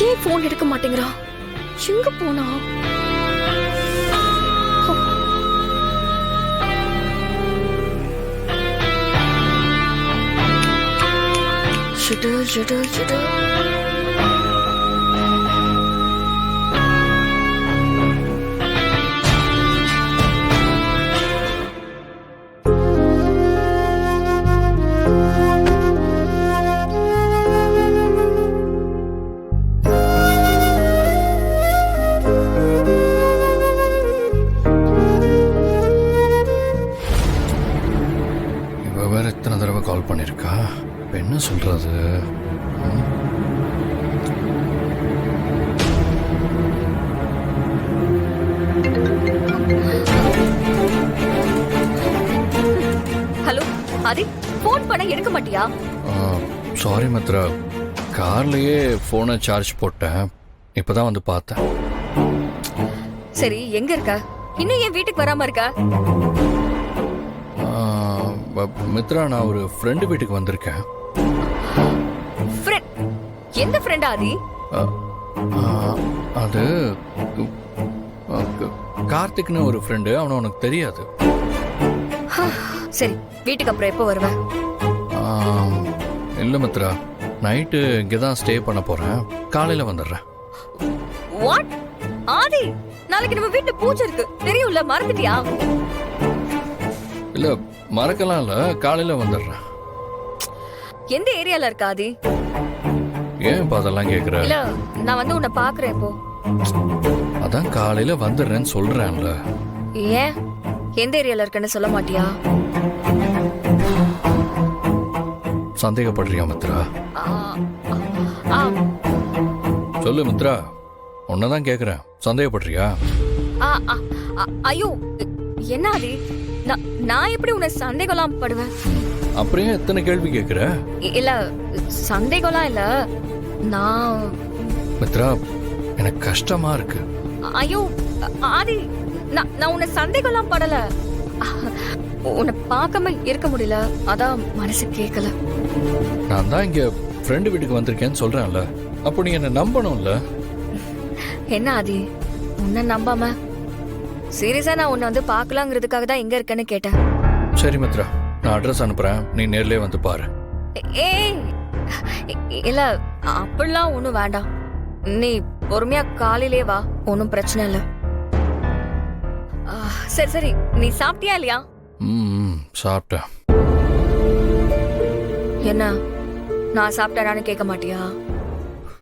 ஏன் போன் எடுக்க மாட்டேங்கிறா? எங்க போனா? ஷிடு. வேற எத்தனை தடவை கால் பண்ணிருக்கா? இப்ப என்ன சொல்றது? ஹலோ ஆதி, போன் பண்ண எடுக்க மாட்டியா? சாரி மித்ரா, கார்லயே போனை சார்ஜ் போட்டேன், இப்பதான் வந்து பார்த்தேன். சரி, எங்க இருக்க? இன்னும் என் வீட்டுக்கு வராம இருக்க? மித்ரா, நான் ஒரு ஃப்ரெண்டு வீட்டுக்கு வந்திருக்கேன். எந்த ஃப்ரெண்ட் ஆதி? அது கார்த்திக்னு ஒரு ஃப்ரெண்டு, அவனை உனக்கு தெரியாது. சரி, வீட்டுக்கு அப்புறம் எப்போ வருவ? இல்ல மித்ரா, நைட்டு இங்கதான் ஸ்டே பண்ண போறேன், காலையில வந்துடுறேன். வாட் ஆதி, நாளைக்கு நம்ம வீட்டுல பூஜை இருக்கு, தெரியும்ல, மறந்துட்டியா? இல்ல, மறக்கலாம் இல்ல, காலையில வந்துடுறேன். எந்த ஏரியால இருக்க ஆதி? ஏன் இப்ப அதெல்லாம் கேக்குற? இல்ல, நான் வந்து உன்னை பாக்குறேன் இப்போ. அதான் காலையில வந்துடுறேன்னு சொல்றேன்ல. ஏன் எந்த ஏரியால இருக்கன்னு சொல்ல மாட்டியா? சந்தேகப்படுறியா மித்ரா? ஆ, சொல்லு மித்ரா, உன்னதான் கேக்குறேன், சந்தேகப்படுறியா? ஆ, ஆ, ஐயோ, என்ன ஆதி, நான் எப்படி உன்னை சந்தேகம்லாம் படுவேன்? அப்படியே எத்தனை கேள்வி கேக்குற? இல்ல, சந்தேகம்லாம் இல்ல, நான் மித்ரா, எனக்கு கஷ்டமா இருக்கு. ஐயோ ஆதி, நான் உன்னை சந்தேகம்லாம் படல, உன்னை பார்க்காம இருக்க முடியல, அதான் மனசு கேட்கல. நான் தான் இங்க ஃப்ரெண்டு வீட்டுக்கு வந்திருக்கேன்னு சொல்றேன்ல, அப்போ நீ என்ன நம்பணும்ல. என்ன ஆதி, உன்னை நம்பாம சீரியஸா நான் உன்னை வந்து பார்க்கலாங்கிறதுக்காக தான் எங்க இருக்கேன்னு கேட்டேன். சரி மித்ரா, நான் அட்ரஸ் அனுப்புறேன், நீ நேர்லயே வந்து பாரு. ஏய், இல்ல, அப்படிலாம் ஒண்ணும் வேண்டாம், நீ பொறுமையா காலையிலே வா, ஒன்னும் பிரச்சனை இல்ல. சரி சரி, நீ சாப்பிட்டியா இல்லையா? சாப்பிட்டேன். என்ன, நான் சாப்பிட்டேனான்னு கேட்க மாட்டியா?